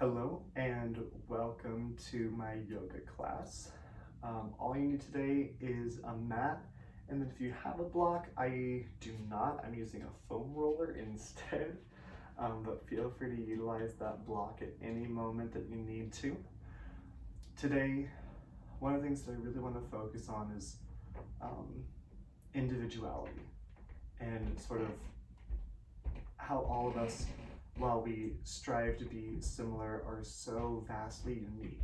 Hello and welcome to my yoga class. All you need today is a mat, and then if you have a block, I do not. I'm using a foam roller instead, but feel free to utilize that block at any moment that you need to. Today, one of the things that I really want to focus on is individuality and sort of how all of us, while we strive to be similar, are so vastly unique.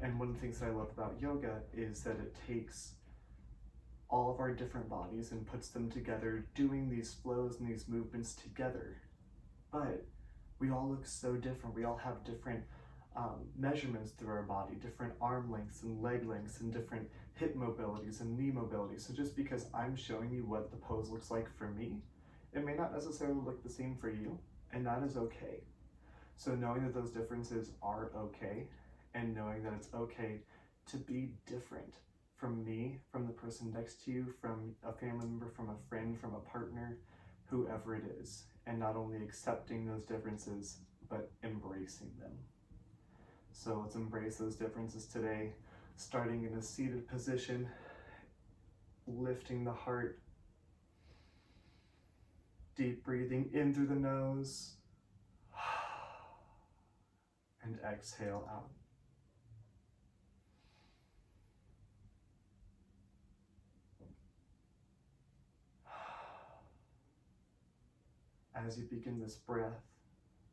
And one of the things that I love about yoga is that it takes all of our different bodies and puts them together, doing these flows and these movements together. But we all look so different. We all have different measurements through our body, different arm lengths and leg lengths and different hip mobilities and knee mobilities. So just because I'm showing you what the pose looks like for me, it may not necessarily look the same for you, and that is okay. So knowing that those differences are okay, and knowing that it's okay to be different from me, from the person next to you, from a family member, from a friend, from a partner, whoever it is, and not only accepting those differences, but embracing them. So let's embrace those differences today, starting in a seated position, lifting the heart, deep breathing in through the nose, and exhale out. As you begin this breath,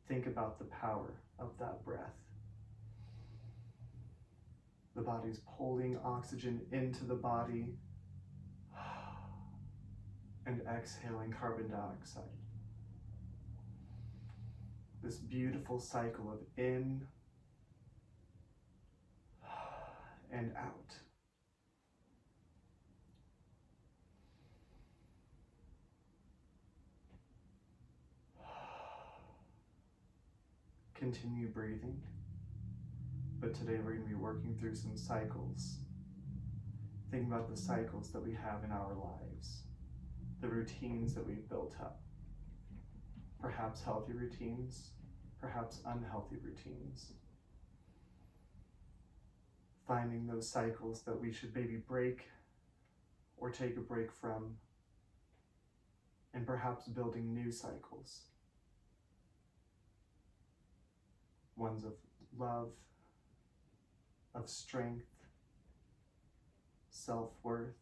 think about the power of that breath. The body's pulling oxygen into the body and exhaling carbon dioxide. This beautiful cycle of in and out. Continue breathing, but today we're going to be working through some cycles. Think about the cycles that we have in our lives, the routines that we've built up. Perhaps healthy routines, perhaps unhealthy routines. Finding those cycles that we should maybe break or take a break from, and perhaps building new cycles. Ones of love, of strength, self-worth,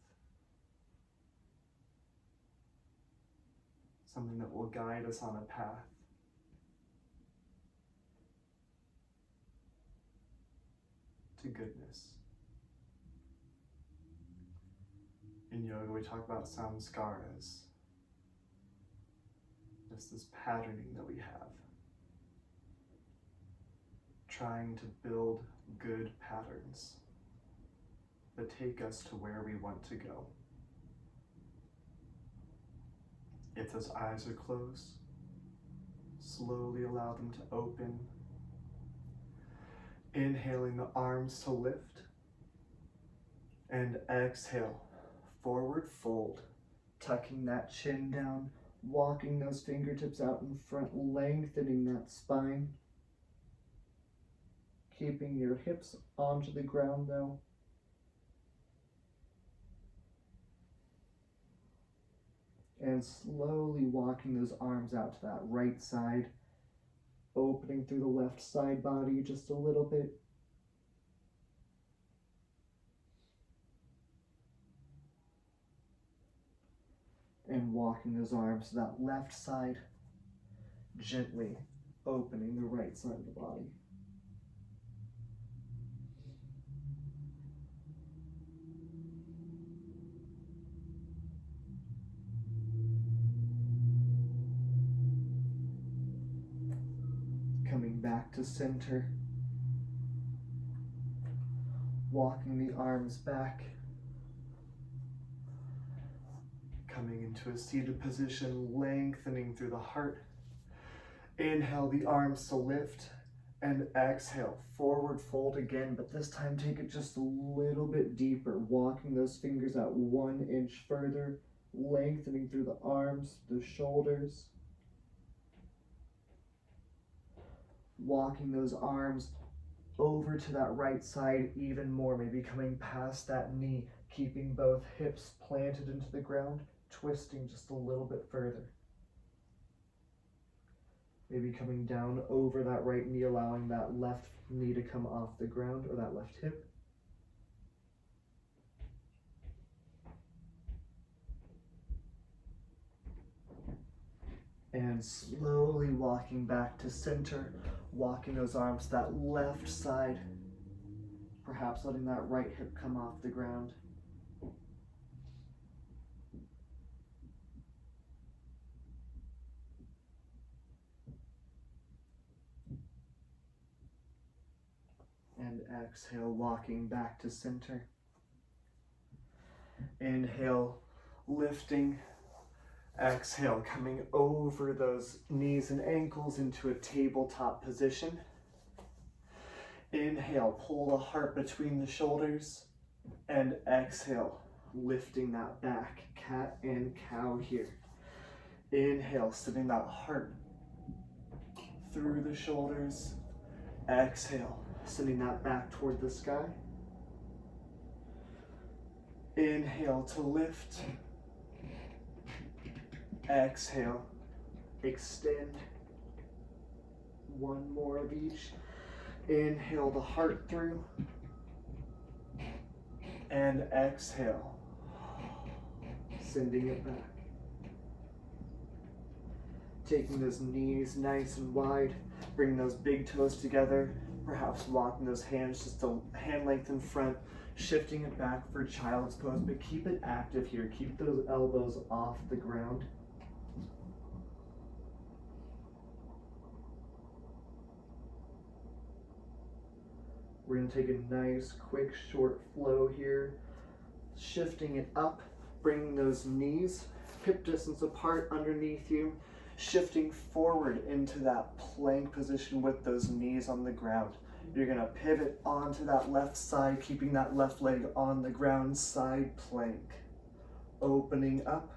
something that will guide us on a path to goodness. In yoga, we talk about samskaras, just this patterning that we have, trying to build good patterns that take us to where we want to go. If those eyes are closed, slowly allow them to open. Inhaling the arms to lift, and exhale, forward fold, tucking that chin down, walking those fingertips out in front, lengthening that spine. Keeping your hips onto the ground though. And slowly walking those arms out to that right side, opening through the left side body just a little bit. And walking those arms to that left side, gently opening the right side of the body. Coming back to center, walking the arms back, coming into a seated position, lengthening through the heart. Inhale the arms to lift, and exhale, forward fold again, but this time take it just a little bit deeper, walking those fingers out 1 inch further, lengthening through the arms, the shoulders. Walking those arms over to that right side even more, maybe coming past that knee, keeping both hips planted into the ground, twisting just a little bit further. Maybe coming down over that right knee, allowing that left knee to come off the ground, or that left hip. And slowly walking back to center, walking those arms to that left side, perhaps letting that right hip come off the ground. And exhale, walking back to center. Inhale, lifting. Exhale, coming over those knees and ankles into a tabletop position. Inhale, pull the heart between the shoulders. And exhale, lifting that back, cat and cow here. Inhale, sending that heart through the shoulders. Exhale, sending that back toward the sky. Inhale to lift. Exhale, extend. One more of each. Inhale the heart through. And exhale, sending it back. Taking those knees nice and wide, bringing those big toes together, perhaps walking those hands just a hand length in front, shifting it back for child's pose, but keep it active here. Keep those elbows off the ground. We're going to take a nice, quick, short flow here, shifting it up, bringing those knees hip distance apart underneath you, shifting forward into that plank position with those knees on the ground. You're going to pivot onto that left side, keeping that left leg on the ground, side plank. Opening up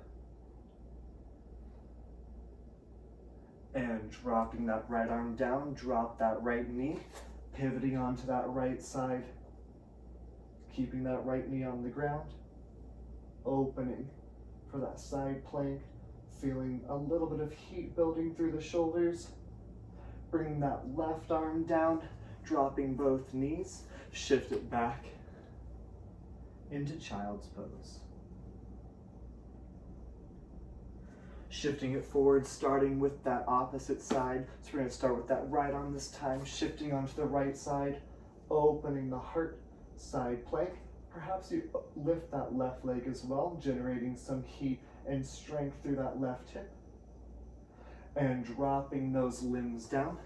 and dropping that right arm down, drop that right knee, pivoting onto that right side, keeping that right knee on the ground, opening for that side plank, feeling a little bit of heat building through the shoulders, bringing that left arm down, dropping both knees, shift it back into child's pose. Shifting it forward, starting with that opposite side. So we're going to start with that right arm this time, shifting onto the right side, opening the heart, side plank. Perhaps you lift that left leg as well, generating some heat and strength through that left hip. And dropping those limbs down,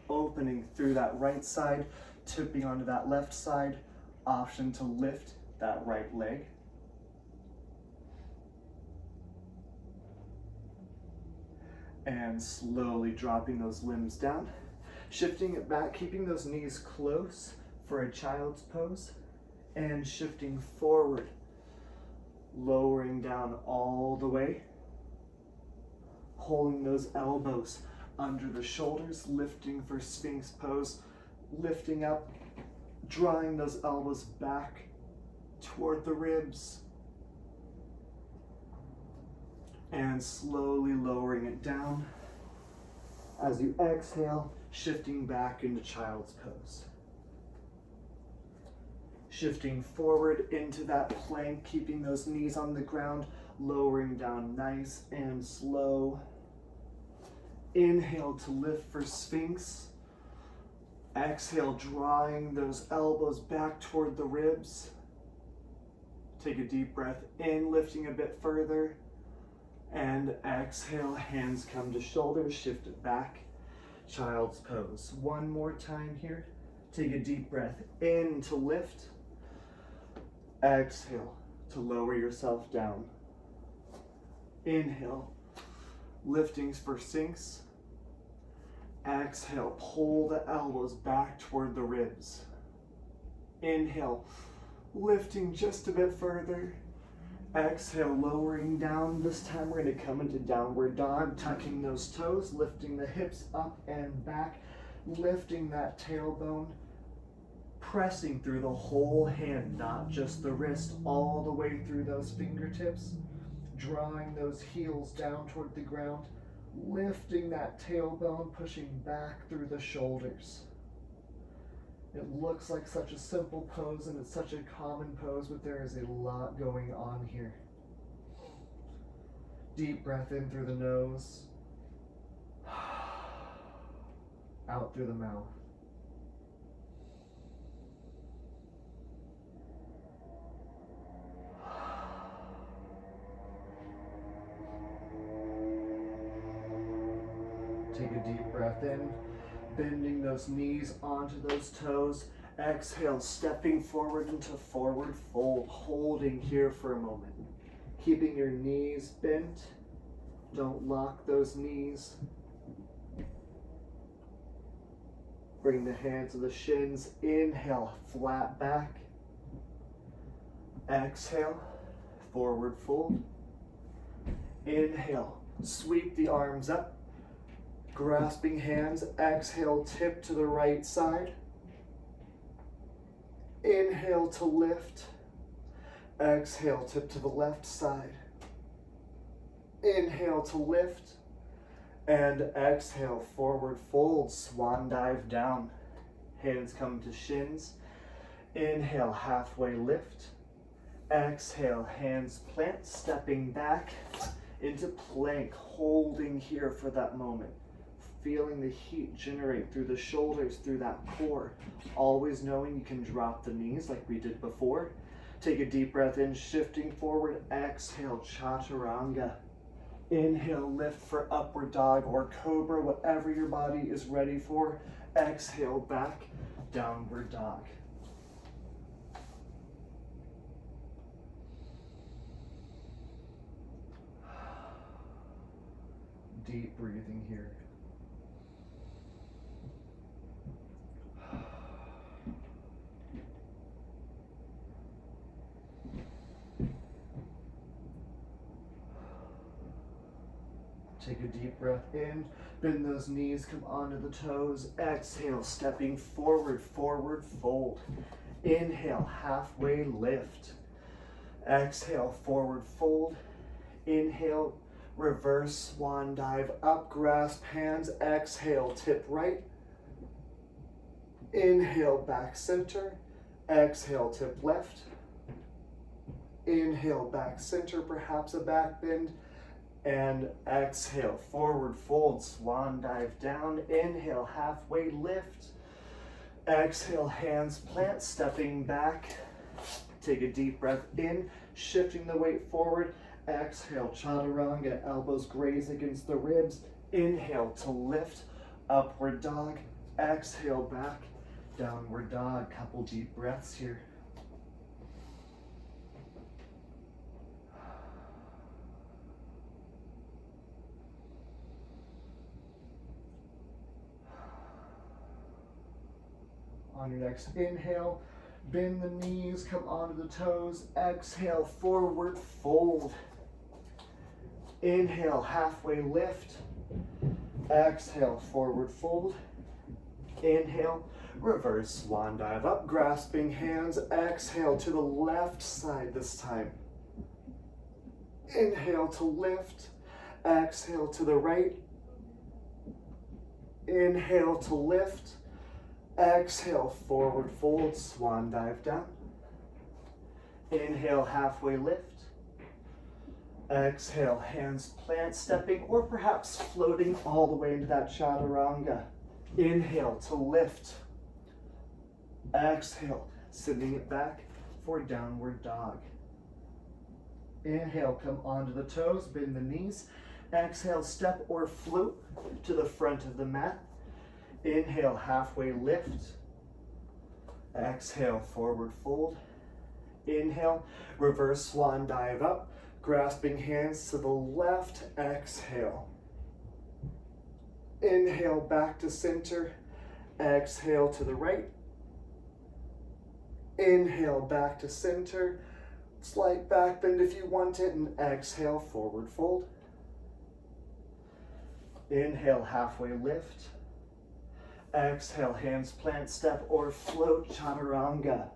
opening through that right side, tipping onto that left side, option to lift that right leg. And slowly dropping those limbs down, shifting it back, keeping those knees close for a child's pose, and shifting forward, lowering down all the way, holding those elbows under the shoulders, lifting for Sphinx pose, lifting up, drawing those elbows back toward the ribs, and slowly lowering it down. As you exhale, shifting back into child's pose. Shifting forward into that plank, keeping those knees on the ground, lowering down nice and slow. Inhale to lift for Sphinx. Exhale, drawing those elbows back toward the ribs. Take a deep breath in, lifting a bit further. And exhale, hands come to shoulders, shift it back. Child's pose. One more time here. Take a deep breath in to lift. Exhale to lower yourself down. Inhale, lifting for Sphinx. Exhale, pull the elbows back toward the ribs. Inhale, lifting just a bit further. Exhale, lowering down. This time we're going to come into downward dog, tucking those toes, lifting the hips up and back, lifting that tailbone, pressing through the whole hand, not just the wrist, all the way through those fingertips, drawing those heels down toward the ground, lifting that tailbone, pushing back through the shoulders. It looks like such a simple pose and it's such a common pose, but there is a lot going on here. Deep breath in through the nose, out through the mouth. Take a deep breath in, bending those knees onto those toes. Exhale, stepping forward into forward fold, holding here for a moment. Keeping your knees bent. Don't lock those knees. Bring the hands to the shins. Inhale, flat back. Exhale, forward fold. Inhale, sweep the arms up. Grasping hands, exhale, tip to the right side. Inhale to lift. Exhale, tip to the left side. Inhale to lift. And exhale, forward fold, swan dive down. Hands come to shins. Inhale, halfway lift. Exhale, hands plant, stepping back into plank, holding here for that moment. Feeling the heat generate through the shoulders, through that core. Always knowing you can drop the knees like we did before. Take a deep breath in, shifting forward. Exhale, chaturanga. Inhale, lift for upward dog or cobra, whatever your body is ready for. Exhale, back, downward dog. Deep breathing here. Take a deep breath in, bend those knees, come onto the toes. Exhale, stepping forward, forward fold. Inhale, halfway lift. Exhale, forward fold. Inhale, reverse swan dive up, grasp hands. Exhale, tip right. Inhale, back center. Exhale, tip left. Inhale, back center, perhaps a back bend. And exhale, forward fold, swan dive down. Inhale, halfway lift. Exhale, hands plant, stepping back. Take a deep breath in, shifting the weight forward. Exhale, chaturanga, elbows graze against the ribs. Inhale to lift, upward dog. Exhale, back, downward dog. Couple deep breaths here. On your next inhale, bend the knees, come onto the toes. Exhale, forward fold. Inhale, halfway lift. Exhale, forward fold. Inhale, reverse swan dive up, grasping hands. Exhale to the left side this time. Inhale to lift. Exhale to the right. Inhale to lift. Exhale, forward fold, swan dive down. Inhale, halfway lift. Exhale, hands plant, stepping or perhaps floating all the way into that chaturanga. Inhale to lift. Exhale, sending it back for downward dog. Inhale, come onto the toes, bend the knees. Exhale, step or float to the front of the mat. Inhale, halfway lift. Exhale, forward fold. Inhale, reverse swan dive up, grasping hands to the left. Exhale. Inhale, back to center. Exhale to the right. Inhale, back to center. Slight back bend if you want it, and exhale, forward fold. Inhale, halfway lift. Exhale, hands plant, step or float, chaturanga.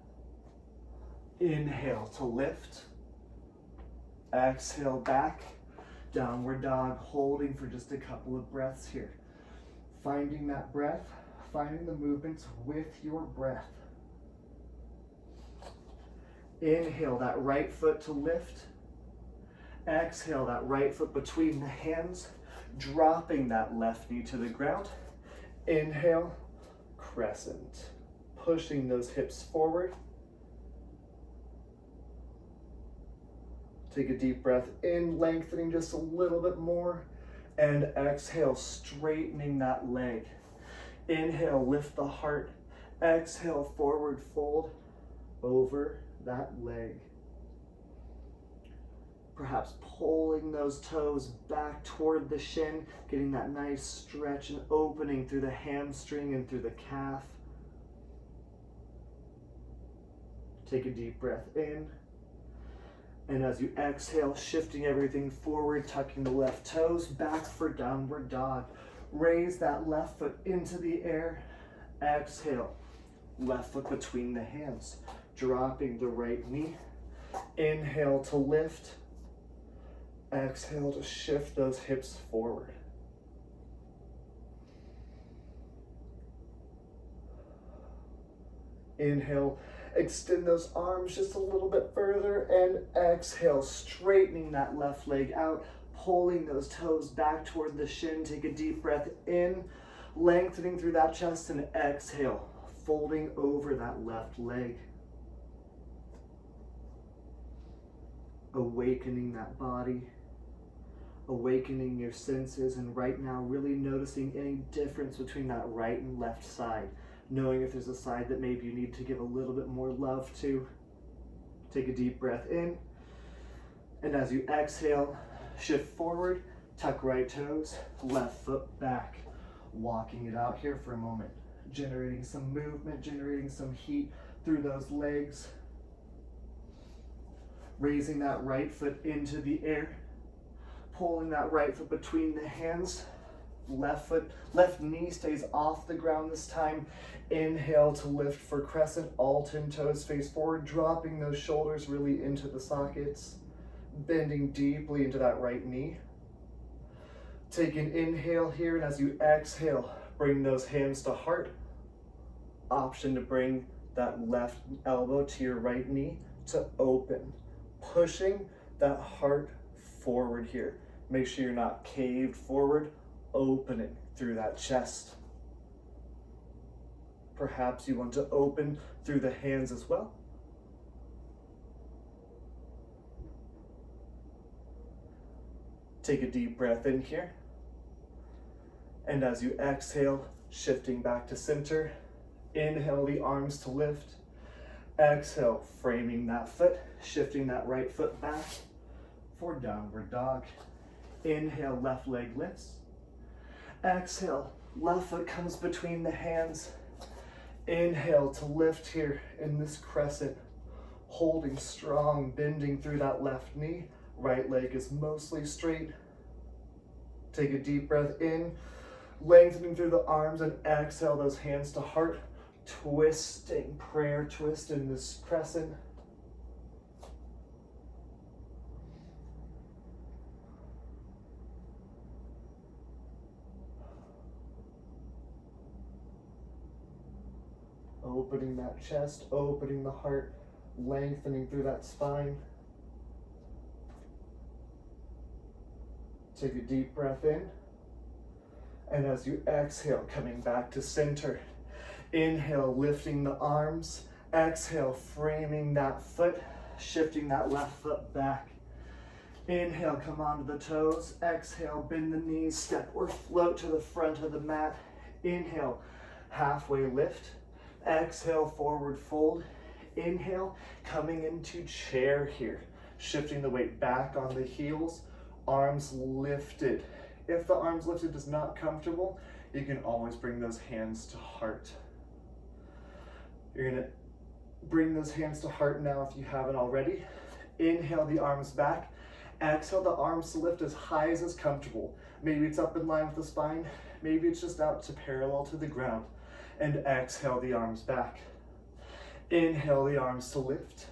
Inhale to lift. Exhale back, downward dog, holding for just a couple of breaths here. Finding that breath, finding the movements with your breath. Inhale that right foot to lift. Exhale that right foot between the hands, dropping that left knee to the ground. Inhale, crescent, pushing those hips forward. Take a deep breath in, lengthening just a little bit more, and exhale, straightening that leg. Inhale, lift the heart. Exhale, forward fold over that leg. Perhaps pulling those toes back toward the shin, getting that nice stretch and opening through the hamstring and through the calf. Take a deep breath in. And as you exhale, shifting everything forward, tucking the left toes back for downward dog. Raise that left foot into the air. Exhale, left foot between the hands, dropping the right knee. Inhale to lift. Exhale to shift those hips forward. Inhale, extend those arms just a little bit further, and exhale, straightening that left leg out, pulling those toes back toward the shin. Take a deep breath in, lengthening through that chest, and exhale, folding over that left leg. Awakening that body, awakening your senses, and right now really noticing any difference between that right and left side. Knowing if there's a side that maybe you need to give a little bit more love to. Take a deep breath in. And as you exhale, shift forward, tuck right toes, left foot back. Walking it out here for a moment. Generating some movement, generating some heat through those legs. Raising that right foot into the air. Pulling that right foot between the hands. Left knee stays off the ground this time. Inhale to lift for crescent, all 10 toes face forward, dropping those shoulders really into the sockets, bending deeply into that right knee. Take an inhale here, and as you exhale, bring those hands to heart. Option to bring that left elbow to your right knee to open, pushing that heart forward here. Make sure you're not caved forward, opening through that chest. Perhaps you want to open through the hands as well. Take a deep breath in here. And as you exhale, shifting back to center, inhale the arms to lift. Exhale, framing that foot, shifting that right foot back for downward dog. Inhale, left leg lifts. Exhale, left foot comes between the hands. Inhale to lift here in this crescent, holding strong, bending through that left knee. Right leg is mostly straight. Take a deep breath in, lengthening through the arms, and exhale those hands to heart, twisting, prayer twist in this crescent. Opening that chest, opening the heart, lengthening through that spine. Take a deep breath in. And as you exhale, coming back to center. Inhale, lifting the arms. Exhale, framing that foot, shifting that left foot back. Inhale, come onto the toes. Exhale, bend the knees, step or float to the front of the mat. Inhale, halfway lift. Exhale, forward fold. Inhale, coming into chair here. Shifting the weight back on the heels, arms lifted. If the arms lifted is not comfortable, you can always bring those hands to heart. You're gonna bring those hands to heart now if you haven't already. Inhale the arms back. Exhale the arms to lift as high as is comfortable. Maybe it's up in line with the spine. Maybe it's just out to parallel to the ground. And exhale the arms back. Inhale the arms to lift.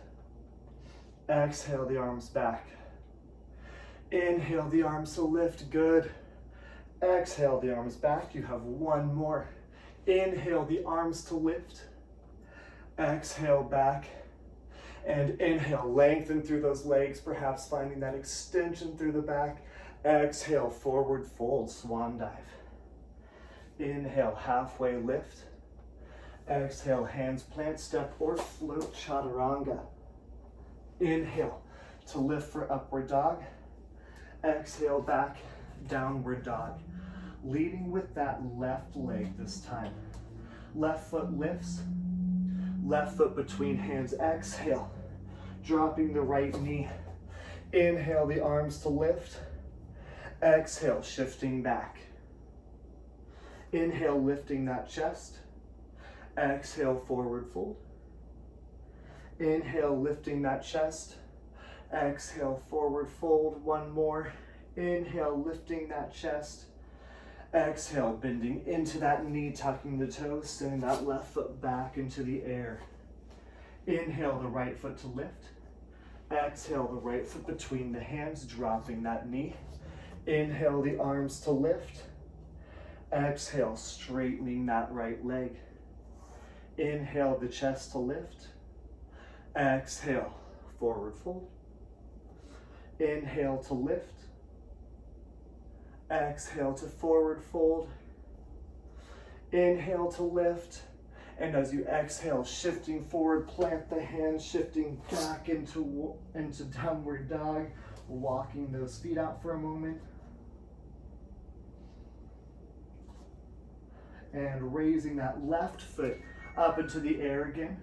Exhale the arms back. Inhale the arms to lift, good. Exhale the arms back, you have one more. Inhale the arms to lift. Exhale back. And inhale, lengthen through those legs, perhaps finding that extension through the back. Exhale, forward fold, swan dive. Inhale, halfway lift. Exhale, hands plant, step or float, chaturanga. Inhale to lift for upward dog. Exhale back, downward dog. Leading with that left leg this time. Left foot lifts, left foot between hands, exhale. Dropping the right knee. Inhale the arms to lift. Exhale, shifting back. Inhale, lifting that chest. Exhale, forward fold. Inhale, lifting that chest. Exhale, forward fold. One more. Inhale, lifting that chest. Exhale, bending into that knee, tucking the toes, sending that left foot back into the air. Inhale the right foot to lift. Exhale the right foot between the hands, dropping that knee. Inhale the arms to lift. Exhale, straightening that right leg. Inhale the chest to lift. Exhale, forward fold. Inhale to lift. Exhale to forward fold. Inhale to lift. And as you exhale, shifting forward, plant the hands, shifting back into downward dog, walking those feet out for a moment. And raising that left foot up into the air again.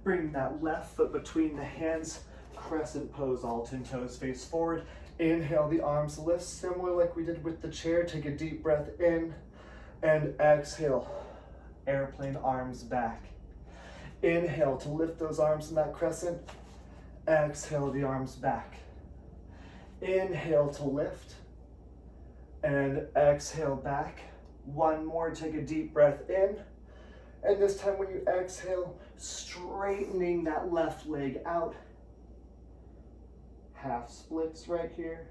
Bringing that left foot between the hands, crescent pose, all 10 toes face forward. Inhale the arms lift, similar like we did with the chair. Take a deep breath in and exhale. Airplane arms back. Inhale to lift those arms in that crescent. Exhale the arms back. Inhale to lift. And exhale back. One more, take a deep breath in. And this time when you exhale, straightening that left leg out. Half splits right here.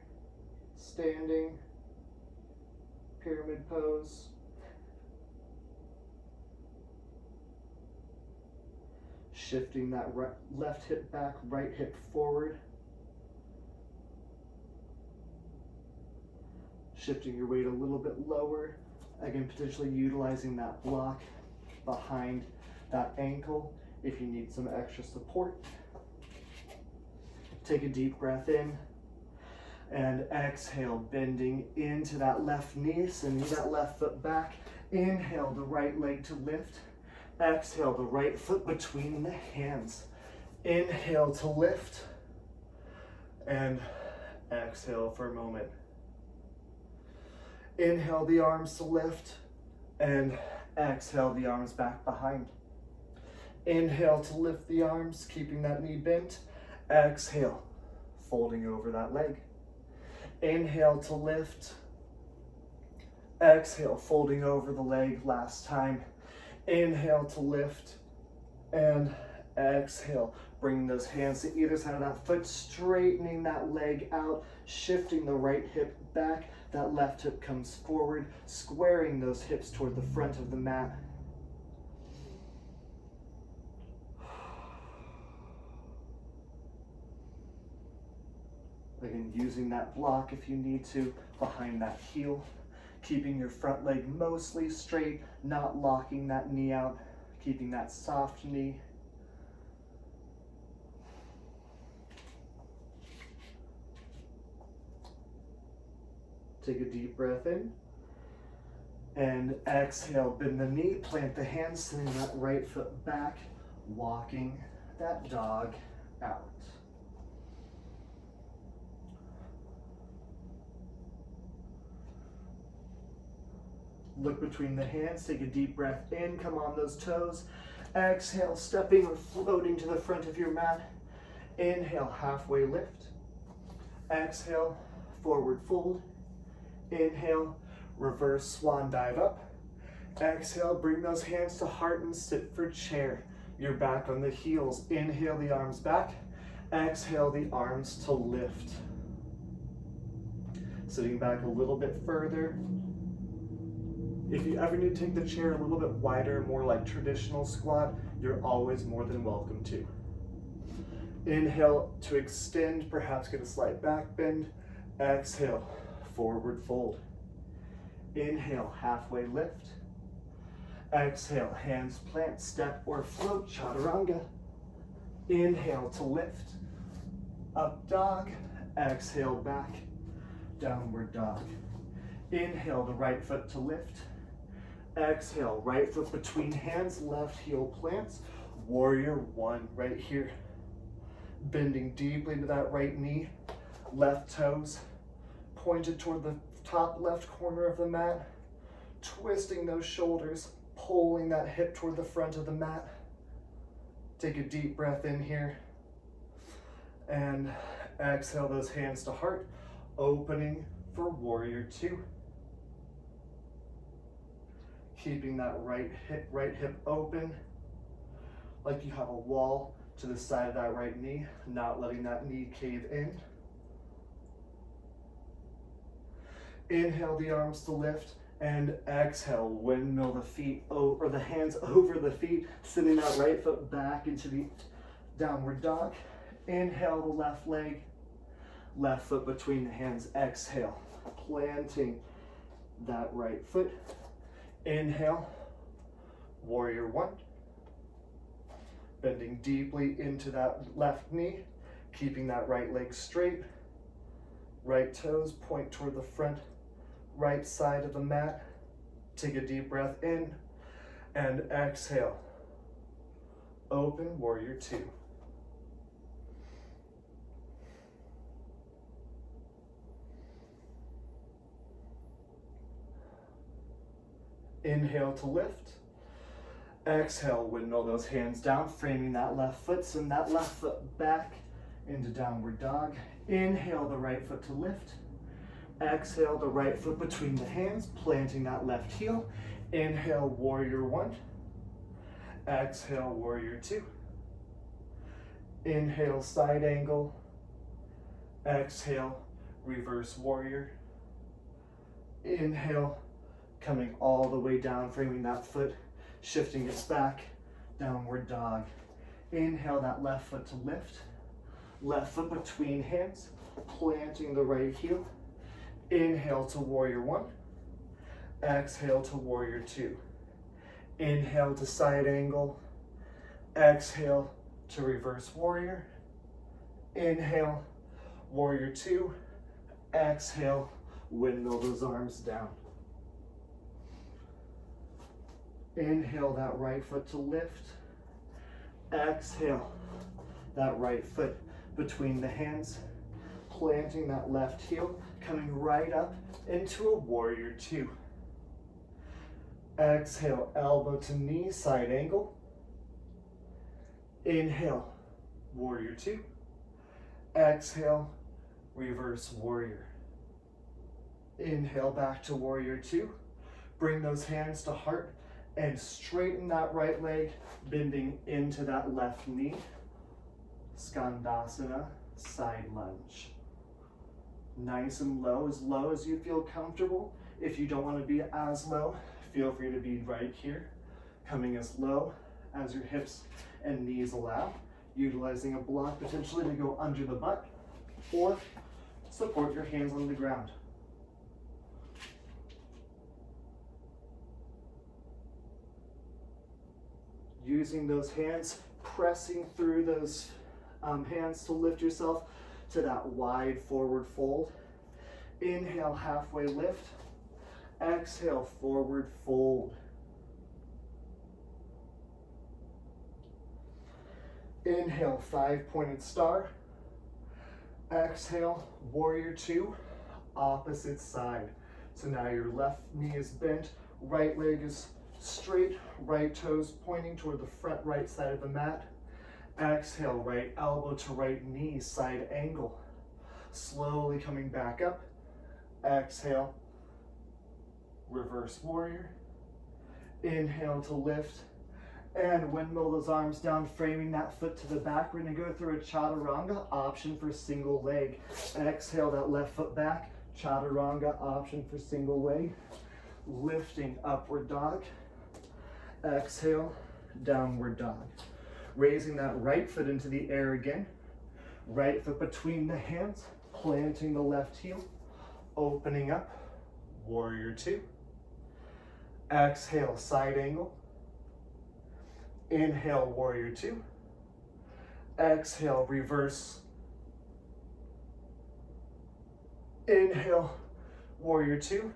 Standing. Pyramid pose. Shifting that left hip back, right hip forward. Shifting your weight a little bit lower. Again, potentially utilizing that block behind that ankle if you need some extra support. Take a deep breath in and exhale, bending into that left knee, sending that left foot back. Inhale the right leg to lift. Exhale the right foot between the hands. Inhale to lift and exhale for a moment. Inhale the arms to lift and exhale the arms back behind. Inhale to lift the arms, keeping that knee bent. Exhale, folding over that leg. Inhale to lift. Exhale, folding over the leg last time. Inhale to lift and exhale. Bringing those hands to either side of that foot, straightening that leg out, shifting the right hip back. That left hip comes forward, squaring those hips toward the front of the mat. Again, using that block if you need to, behind that heel. Keeping your front leg mostly straight, not locking that knee out, keeping that soft knee. Take a deep breath in and exhale, bend the knee, plant the hands, sending that right foot back, walking that dog out. Look between the hands, take a deep breath in, come on those toes. Exhale, stepping or floating to the front of your mat. Inhale, halfway lift. Exhale, forward fold. Inhale, reverse swan dive up. Exhale, bring those hands to heart and sit for chair. You're back on the heels. Inhale the arms back. Exhale the arms to lift. Sitting back a little bit further. If you ever need to take the chair a little bit wider, more like traditional squat, you're always more than welcome to. Inhale to extend, perhaps get a slight back bend. Exhale, forward fold. Inhale, halfway lift. Exhale, hands plant, step or float, chaturanga. Inhale to lift. Up dog. Exhale back. Downward dog. Inhale the right foot to lift. Exhale, right foot between hands, left heel plants. Warrior one right here. Bending deeply into that right knee. Left toes pointed toward the top left corner of the mat. Twisting those shoulders, pulling that hip toward the front of the mat. Take a deep breath in here. And exhale those hands to heart, opening for warrior two. Keeping that right hip open, like you have a wall to the side of that right knee, not letting that knee cave in. Inhale the arms to lift, and exhale, windmill the feet or the hands over the feet, sending that right foot back into the downward dog. Inhale the left leg, left foot between the hands. Exhale, planting that right foot. Inhale, warrior one. Bending deeply into that left knee, keeping that right leg straight. Right toes point toward the front right side of the mat. Take a deep breath in and exhale. Open, warrior two. Inhale to lift. Exhale, windmill those hands down, framing that left foot. Send that left foot back into downward dog. Inhale the right foot to lift. Exhale the right foot between the hands, planting that left heel. Inhale, warrior one. Exhale, warrior two. Inhale, side angle. Exhale, reverse warrior. Inhale, coming all the way down, framing that foot, shifting it back, downward dog. Inhale that left foot to lift. Left foot between hands, planting the right heel. Inhale to warrior one. Exhale to warrior two. Inhale to side angle. Exhale to reverse warrior. Inhale, warrior two. Exhale, windmill those arms down. Inhale that right foot to lift. Exhale that right foot between the hands, planting that left heel, coming right up into a warrior two. Exhale, elbow to knee, side angle. Inhale, warrior two. Exhale, reverse warrior. Inhale back to warrior two. Bring those hands to heart and straighten that right leg, bending into that left knee. Skandasana, side lunge. Nice and low as you feel comfortable. If you don't want to be as low, feel free to be right here, coming as low as your hips and knees allow, utilizing a block potentially to go under the butt, or support your hands on the ground. Using those hands, pressing through those hands to lift yourself to that wide forward fold. Inhale, halfway lift. Exhale, forward fold. Inhale, 5-pointed star. Exhale, warrior two, opposite side. So now your left knee is bent, right leg is straight, right toes pointing toward the front right side of the mat. Exhale, right elbow to right knee, side angle. Slowly coming back up. Exhale, reverse warrior. Inhale to lift. And windmill those arms down, framing that foot to the back. We're gonna go through a chaturanga, option for single leg. Exhale that left foot back. Chaturanga, option for single leg. Lifting, upward dog. Exhale, downward dog. Raising that right foot into the air again. Right foot between the hands, planting the left heel. Opening up, warrior two. Exhale, side angle. Inhale, warrior two. Exhale, reverse. Inhale, warrior two.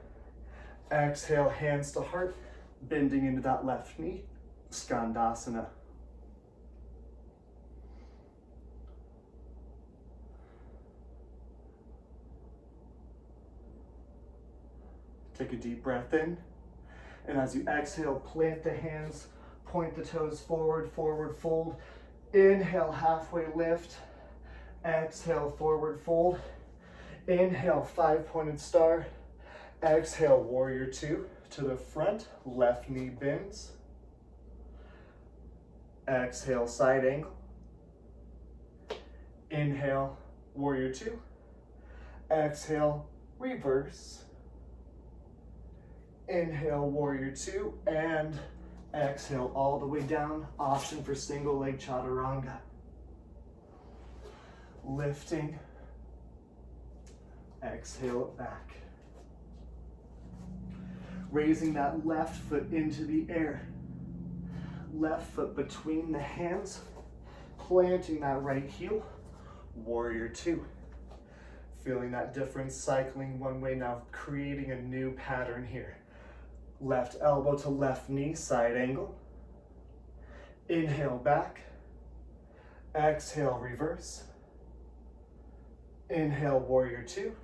Exhale, hands to heart, bending into that left knee, Skandasana. Take a deep breath in, and as you exhale, plant the hands, point the toes forward, forward fold. Inhale, halfway lift. Exhale, forward fold. Inhale, five-pointed star. Exhale, warrior two to the front, left knee bends. Exhale, side angle. Inhale, warrior two. Exhale, reverse. Inhale, warrior two, and exhale all the way down, option for single leg chaturanga. Lifting, exhale it back. Raising that left foot into the air. Left foot between the hands, planting that right heel, warrior two. Feeling that difference, cycling one way now, creating a new pattern here. Left elbow to left knee, side angle. Inhale back. Exhale, reverse. Inhale, warrior two.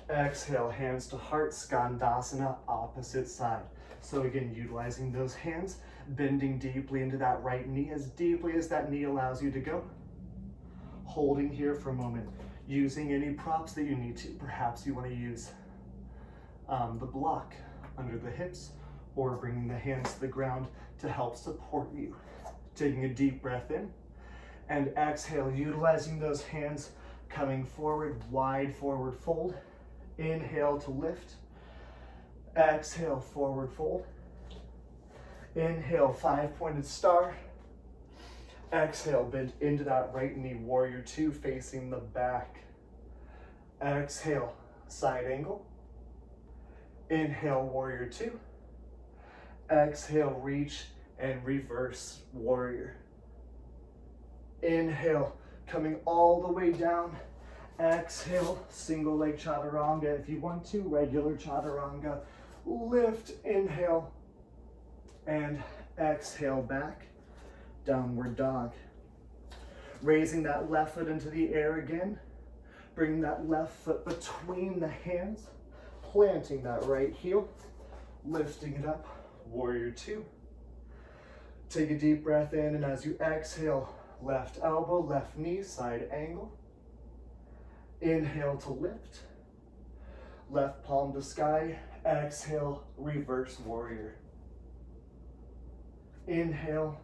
Exhale, hands to heart, Skandasana, opposite side. So again, utilizing those hands, bending deeply into that right knee, as deeply as that knee allows you to go. Holding here for a moment, using any props that you need to. Perhaps you want to use the block under the hips, or bringing the hands to the ground to help support you. Taking a deep breath in, and exhale, utilizing those hands, coming forward, wide forward fold. Inhale to lift. Exhale, forward fold. Inhale, five-pointed star. Exhale, bend into that right knee, warrior two, facing the back. Exhale, side angle. Inhale, warrior two. Exhale, reach and reverse, warrior. Inhale, coming all the way down. Exhale, single leg chaturanga. If you want to, regular chaturanga. Lift, inhale, and exhale back, downward dog. Raising that left foot into the air again. Bring that left foot between the hands, planting that right heel, lifting it up, warrior two. Take a deep breath in, and as you exhale, left elbow, left knee, side angle. Inhale to lift. Left palm to sky. Exhale, reverse warrior. Inhale.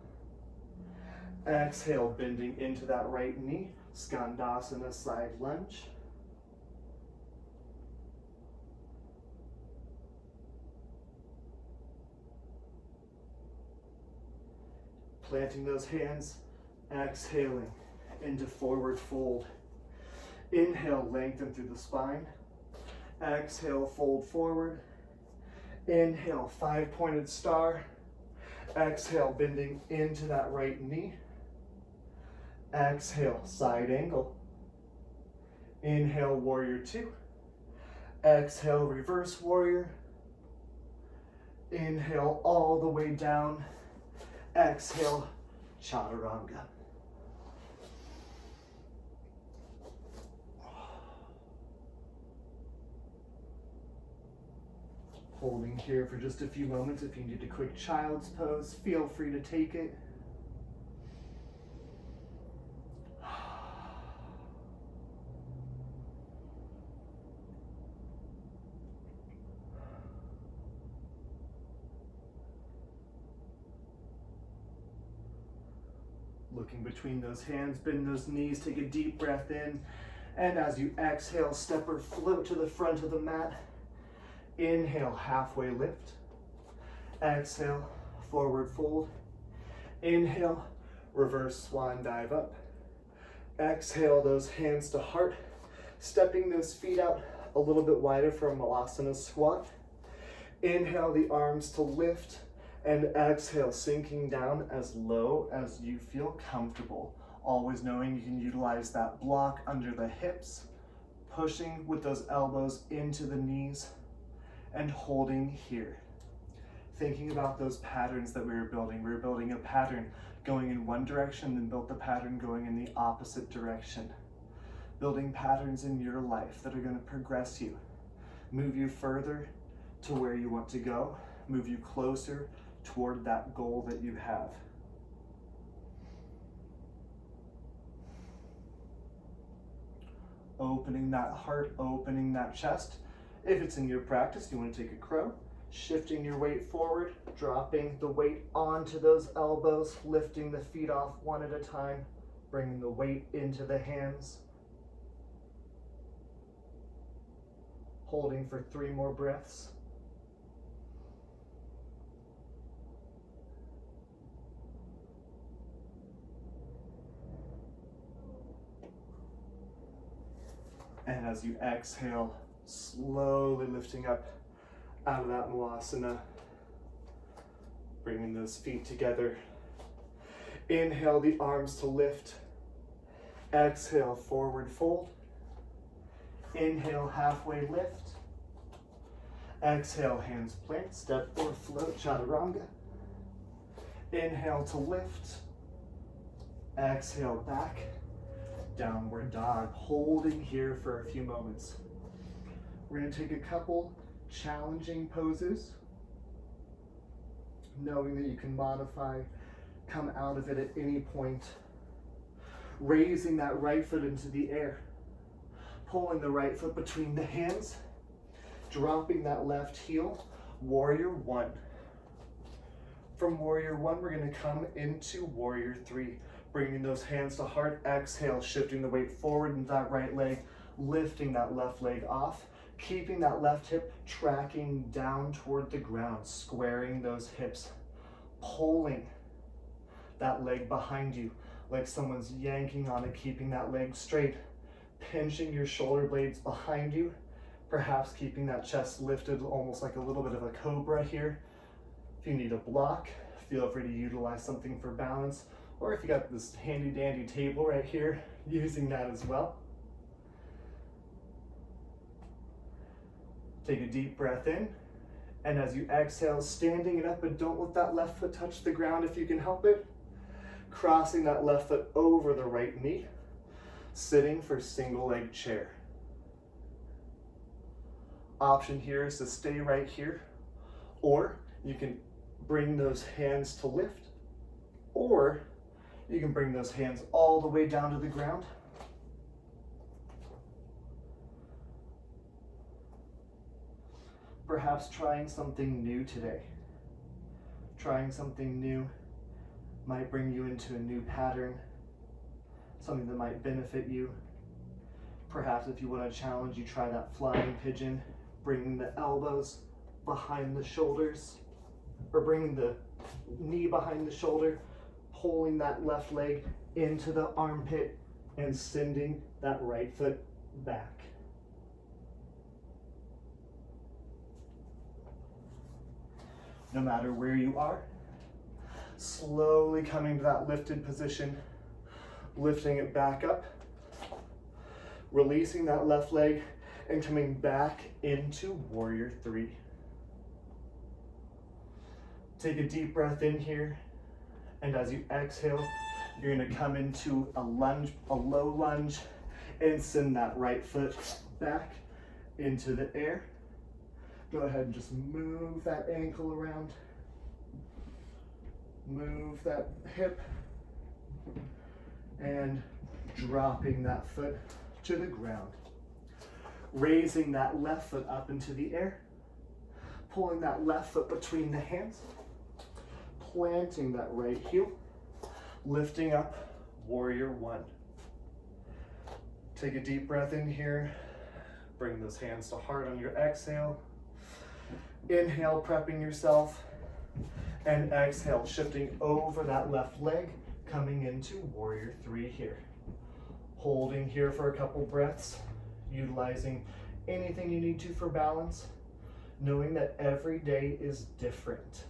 Exhale, bending into that right knee. Skandasana, side lunge. Planting those hands, exhaling into forward fold. Inhale, lengthen through the spine. Exhale, fold forward. Inhale, five-pointed star. Exhale, bending into that right knee. Exhale, side angle. Inhale, warrior two. Exhale, reverse warrior. Inhale, all the way down. Exhale, chaturanga. Holding here for just a few moments. If you need a quick child's pose, feel free to take it. looking between those hands, bend those knees, take a deep breath in. And as you exhale, step or float to the front of the mat. Inhale, halfway lift. Exhale, forward fold. Inhale, reverse swan dive up. Exhale, those hands to heart, stepping those feet out a little bit wider for a Malasana squat. Inhale, the arms to lift, and exhale, sinking down as low as you feel comfortable. Always knowing you can utilize that block under the hips, pushing with those elbows into the knees, and holding here. Thinking about those patterns that we were building. We were building a pattern going in one direction, then built the pattern going in the opposite direction. Building patterns in your life that are going to progress you, move you further to where you want to go, move you closer toward that goal that you have. Opening that heart, opening that chest. If it's in your practice, you want to take a crow, shifting your weight forward, dropping the weight onto those elbows, lifting the feet off one at a time, bringing the weight into the hands. Holding for 3 more breaths. And as you exhale, slowly lifting up out of that Malasana, bringing those feet together. Inhale, the arms to lift. Exhale, forward fold. Inhale, halfway lift. Exhale, hands plant, step or float, chaturanga. Inhale to lift. Exhale, back. Downward dog, holding here for a few moments. We're going to take a couple challenging poses, knowing that you can modify, come out of it at any point. Raising that right foot into the air, pulling the right foot between the hands, dropping that left heel, warrior 1. From warrior 1, we're going to come into warrior 3. Bringing those hands to heart, exhale, shifting the weight forward into that right leg, lifting that left leg off, keeping that left hip tracking down toward the ground, squaring those hips, pulling that leg behind you like someone's yanking on it, keeping that leg straight, pinching your shoulder blades behind you, perhaps keeping that chest lifted almost like a little bit of a cobra here. If you need a block, feel free to utilize something for balance. Or if you got this handy dandy table right here, using that as well. Take a deep breath in, and as you exhale, standing it up, but don't let that left foot touch the ground if you can help it. Crossing that left foot over the right knee, sitting for single leg chair. Option here is to stay right here, or you can bring those hands to lift, or you can bring those hands all the way down to the ground. Perhaps trying something new today. Trying something new might bring you into a new pattern, something that might benefit you. Perhaps if you want to challenge, you try that flying pigeon, bringing the elbows behind the shoulders, or bringing the knee behind the shoulder, pulling that left leg into the armpit and sending that right foot back. No matter where you are, slowly coming to that lifted position, lifting it back up, releasing that left leg and coming back into warrior 3. Take a deep breath in here. And as you exhale, you're going to come into a lunge, a low lunge, and send that right foot back into the air. Go ahead and just move that ankle around. Move that hip. And dropping that foot to the ground. Raising that left foot up into the air. Pulling that left foot between the hands. Planting that right heel, lifting up warrior one. Take a deep breath in here. Bring those hands to heart on your exhale. Inhale, prepping yourself. And exhale, shifting over that left leg, coming into warrior three here. Holding here for a couple breaths, utilizing anything you need to for balance, knowing that every day is different.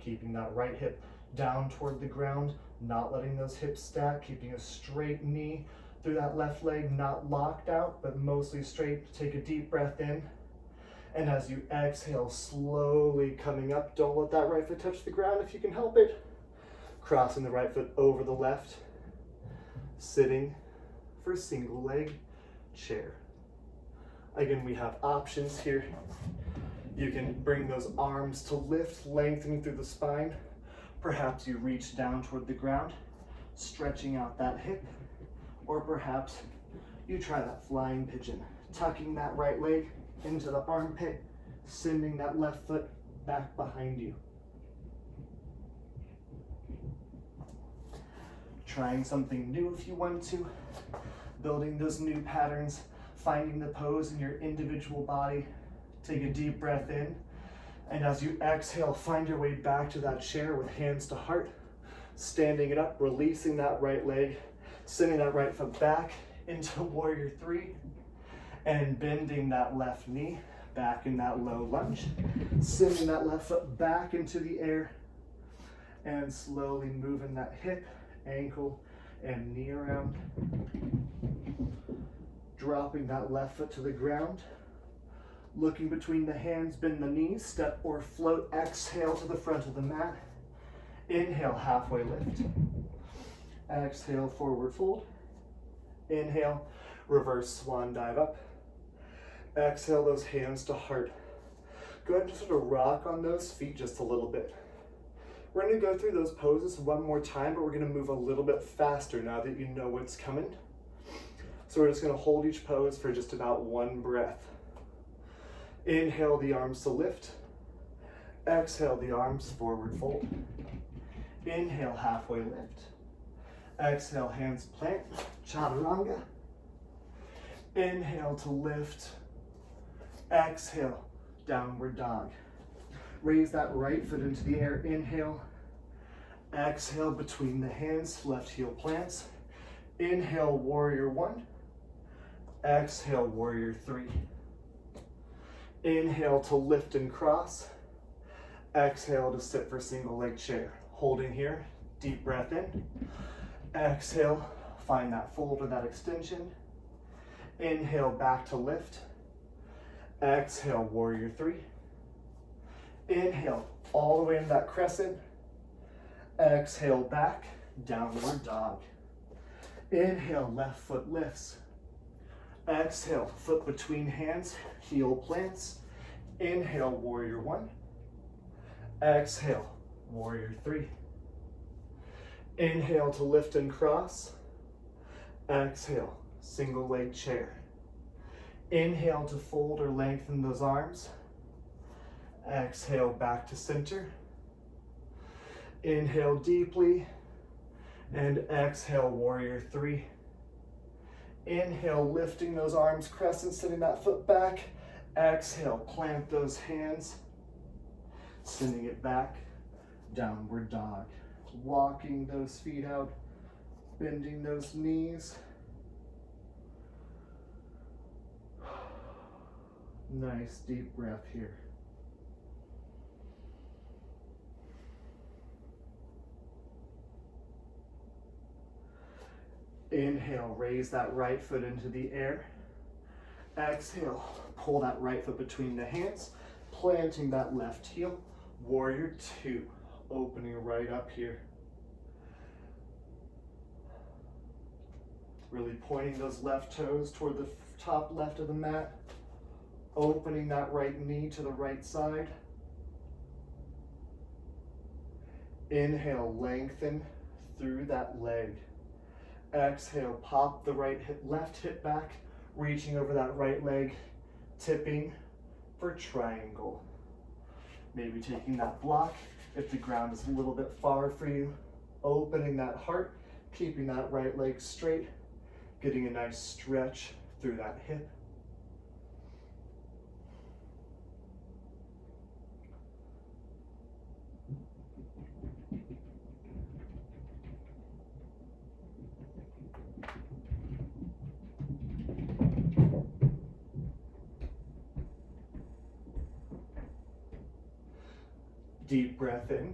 Keeping that right hip down toward the ground, not letting those hips stack, keeping a straight knee through that left leg, not locked out, but mostly straight. Take a deep breath in. And as you exhale, slowly coming up, don't let that right foot touch the ground if you can help it. Crossing the right foot over the left, sitting for single leg chair. Again, we have options here. You can bring those arms to lift, lengthening through the spine. Perhaps you reach down toward the ground, stretching out that hip. Or perhaps you try that flying pigeon, tucking that right leg into the armpit, sending that left foot back behind you. Trying something new if you want to, building those new patterns, finding the pose in your individual body. Take a deep breath in, and as you exhale, find your way back to that chair with hands to heart, standing it up, releasing that right leg, sending that right foot back into warrior three, and bending that left knee back in that low lunge, sending that left foot back into the air, and slowly moving that hip, ankle, and knee around, dropping that left foot to the ground, looking between the hands, bend the knees, step or float, exhale to the front of the mat, inhale, halfway lift, exhale, forward fold, inhale, reverse swan dive up, exhale, those hands to heart. Go ahead and just sort of rock on those feet just a little bit. We're going to go through those poses one more time, but we're going to move a little bit faster now that you know what's coming. So we're just going to hold each pose for just about one breath. Inhale the arms to lift. Exhale the arms forward fold. Inhale, halfway lift. Exhale, hands plant, chaturanga. Inhale to lift. Exhale, downward dog. Raise that right foot into the air, inhale. Exhale between the hands, left heel plants. Inhale, warrior one. Exhale, warrior three. Inhale to lift and cross. Exhale to sit for single leg chair. Holding here, deep breath in. Exhale, find that fold or that extension. Inhale, back to lift. Exhale, warrior three. Inhale, all the way into that crescent. Exhale, back, downward dog. Inhale, left foot lifts. Exhale, foot between hands, heel plants. Inhale, warrior one. Exhale, warrior three. Inhale to lift and cross. Exhale, single leg chair. Inhale to fold or lengthen those arms. Exhale, back to center. Inhale deeply, and exhale, warrior three. Inhale, lifting those arms, crescent, sending that foot back. Exhale, plant those hands, sending it back, downward dog. Walking those feet out, bending those knees. Nice deep breath here. Inhale, raise that right foot into the air. Exhale, pull that right foot between the hands, planting that left heel. Warrior two, opening right up here. Really pointing those left toes toward the top left of the mat. Opening that right knee to the right side. Inhale, lengthen through that leg. Exhale, pop the right hip, left hip back, reaching over that right leg, tipping, for triangle. Maybe taking that block if the ground is a little bit far for you, opening that heart, keeping that right leg straight, getting a nice stretch through that hip. Deep breath in,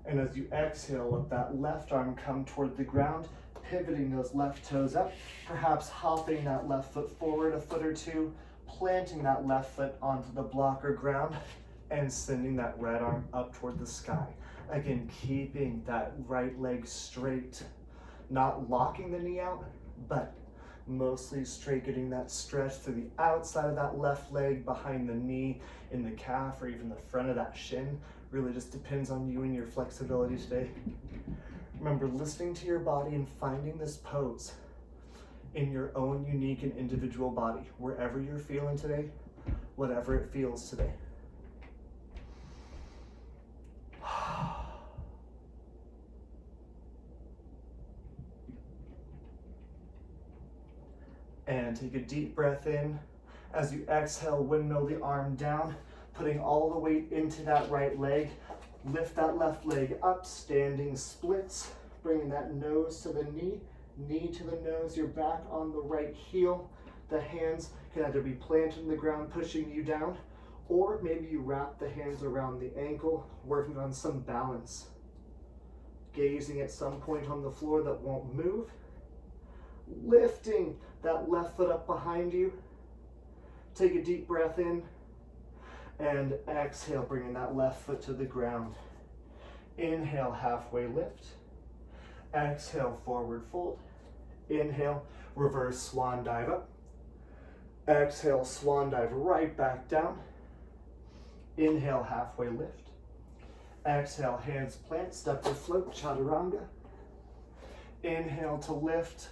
and as you exhale, let that left arm come toward the ground, pivoting those left toes up, perhaps hopping that left foot forward a foot or two, planting that left foot onto the block or ground, and sending that right arm up toward the sky. Again, keeping that right leg straight, not locking the knee out, but mostly straight, getting that stretch through the outside of that left leg, behind the knee, in the calf, or even the front of that shin. Really just depends on you and your flexibility today. Remember, listening to your body and finding this pose in your own unique and individual body, wherever you're feeling today, whatever it feels today. And take a deep breath in. As you exhale, windmill the arm down, putting all the weight into that right leg. Lift that left leg up, standing splits, bringing that nose to the knee, knee to the nose, you're back on the right heel. The hands can either be planted in the ground, pushing you down, or maybe you wrap the hands around the ankle, working on some balance. Gazing at some point on the floor that won't move. Lifting that left foot up behind you. Take a deep breath in and exhale, bringing that left foot to the ground. Inhale, halfway lift. Exhale, forward fold. Inhale, reverse swan dive up. Exhale, swan dive right back down. Inhale, halfway lift. Exhale, hands plant, step to float, chaturanga. Inhale to lift.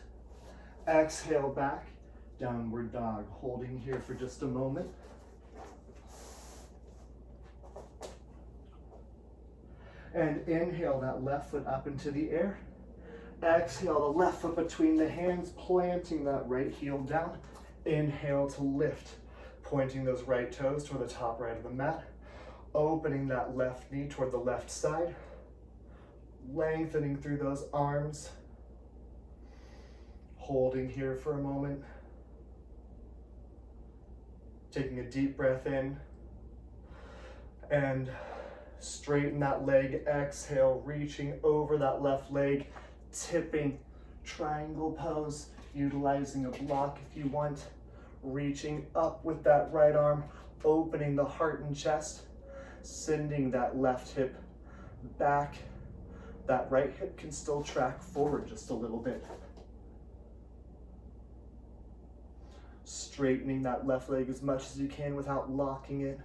Exhale back, downward dog. Holding here for just a moment. And inhale that left foot up into the air. Exhale the left foot between the hands, planting that right heel down. Inhale to lift, pointing those right toes toward the top right of the mat. Opening that left knee toward the left side. Lengthening through those arms. Holding here for a moment. Taking a deep breath in. And straighten that leg, exhale, reaching over that left leg, tipping, triangle pose, utilizing a block if you want, reaching up with that right arm, opening the heart and chest, sending that left hip back. That right hip can still track forward just a little bit. Straightening that left leg as much as you can without locking it.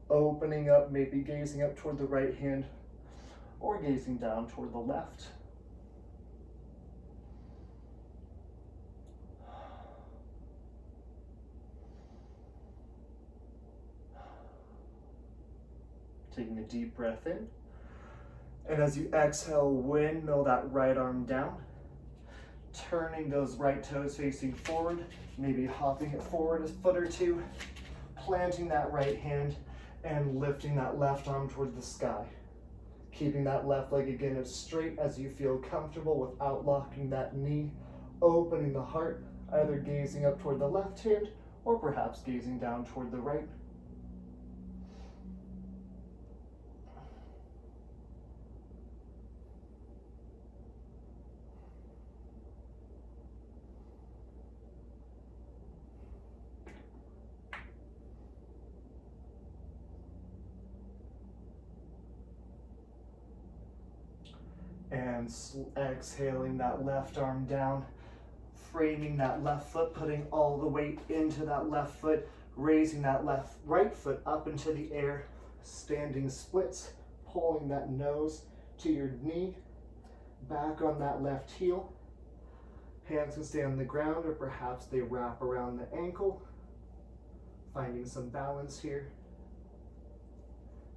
Opening up, maybe gazing up toward the right hand or gazing down toward the left. Taking a deep breath in. And as you exhale, windmill that right arm down. Turning those right toes facing forward, maybe hopping it forward a foot or two. Planting that right hand and lifting that left arm toward the sky. Keeping that left leg again as straight as you feel comfortable without locking that knee. Opening the heart, either gazing up toward the left hand or perhaps gazing down toward the right. And exhaling that left arm down, framing that left foot, putting all the weight into that left foot, raising that right foot up into the air, standing splits, pulling that nose to your knee, back on that left heel. Hands can stay on the ground or perhaps they wrap around the ankle. Finding some balance here.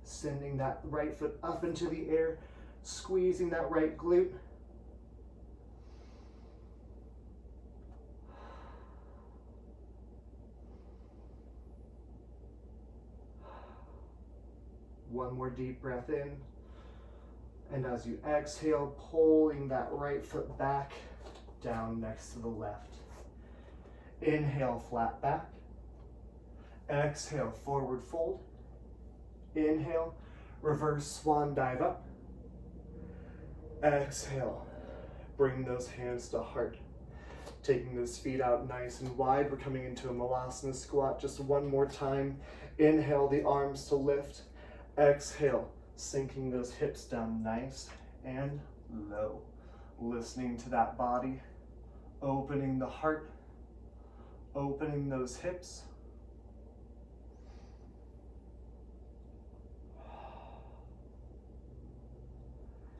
Sending that right foot up into the air, squeezing that right glute. One more deep breath in. And as you exhale, pulling that right foot back down next to the left. Inhale, flat back. Exhale, forward fold. Inhale, reverse swan dive up. Exhale, bring those hands to heart. Taking those feet out nice and wide. We're coming into a Malasana squat just one more time. Inhale, the arms to lift. Exhale, sinking those hips down nice and low. Listening to that body, opening the heart, opening those hips.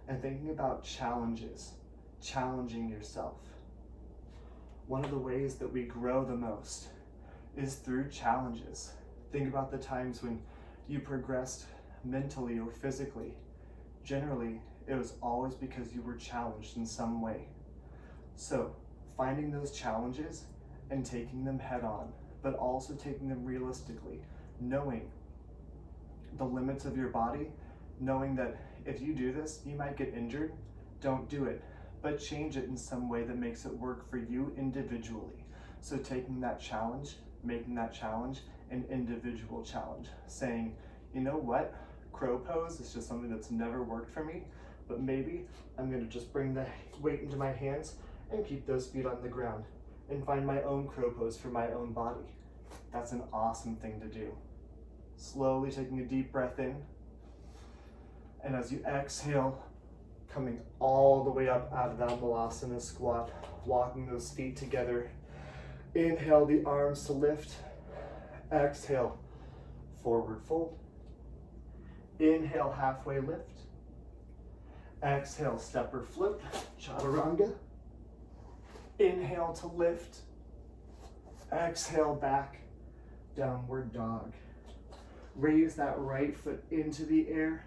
And thinking about challenges, challenging yourself. One of the ways that we grow the most is through challenges. Think about the times when you progressed mentally or physically. Generally, it was always because you were challenged in some way. So, finding those challenges and taking them head on, but also taking them realistically, knowing the limits of your body, knowing that if you do this, you might get injured. Don't do it, but change it in some way that makes it work for you individually. So taking that challenge, making that challenge an individual challenge, saying, you know what, crow pose is just something that's never worked for me, but maybe I'm gonna just bring the weight into my hands and keep those feet on the ground and find my own crow pose for my own body. That's an awesome thing to do. Slowly taking a deep breath in. And as you exhale, coming all the way up out of that Malasana squat, walking those feet together. Inhale, the arms to lift. Exhale, forward fold. Inhale, halfway lift. Exhale, step or float, chaturanga. Inhale to lift. Exhale, back, downward dog. Raise that right foot into the air.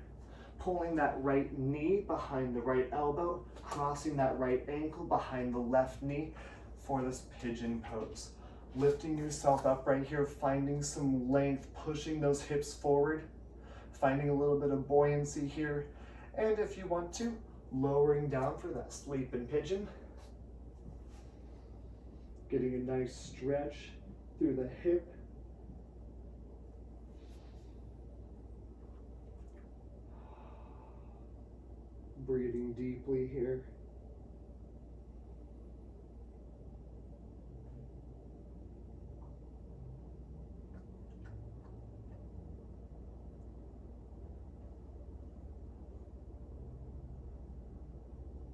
Pulling that right knee behind the right elbow, crossing that right ankle behind the left knee for this pigeon pose. Lifting yourself up right here, finding some length, pushing those hips forward, finding a little bit of buoyancy here. And if you want to, lowering down for that sleeping pigeon. Getting a nice stretch through the hip. Breathing deeply here.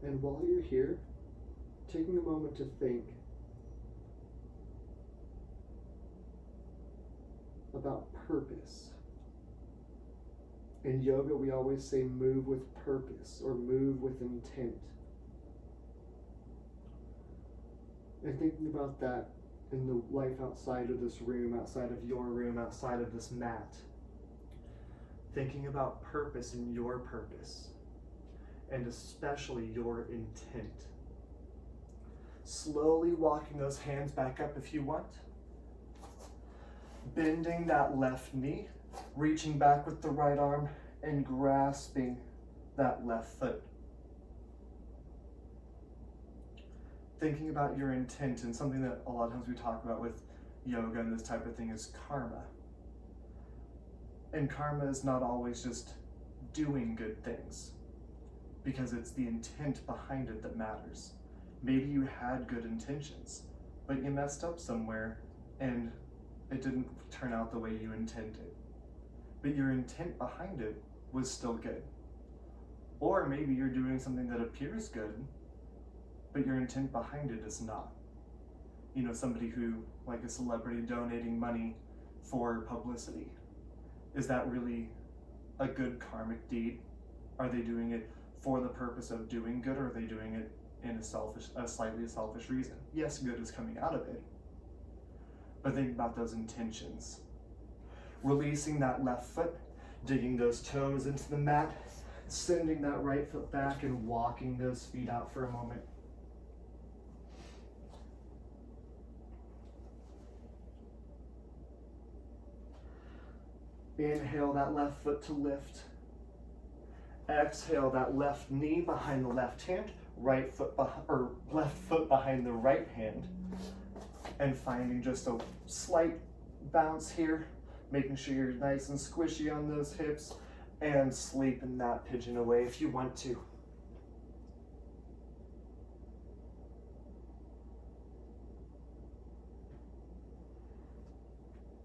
And while you're here, taking a moment to think about purpose. In yoga, we always say move with purpose or move with intent. And thinking about that in the life outside of this room, outside of your room, outside of this mat. Thinking about purpose in your purpose, and especially your intent. Slowly walking those hands back up if you want. Bending that left knee. Reaching back with the right arm and grasping that left foot. Thinking about your intent, and something that a lot of times we talk about with yoga and this type of thing is karma. And karma is not always just doing good things, because it's the intent behind it that matters. Maybe you had good intentions, but you messed up somewhere and it didn't turn out the way you intended. But your intent behind it was still good. Or maybe you're doing something that appears good, but your intent behind it is not. You know, somebody who, like a celebrity donating money for publicity. Is that really a good karmic deed? Are they doing it for the purpose of doing good, or are they doing it in a slightly selfish reason? Yes, good is coming out of it. But think about those intentions. Releasing that left foot, digging those toes into the mat, sending that right foot back and walking those feet out for a moment. Inhale that left foot to lift. Exhale that left knee behind the left hand, left foot behind the right hand. And finding just a slight bounce here, making sure you're nice and squishy on those hips, and sleeping that pigeon away if you want to.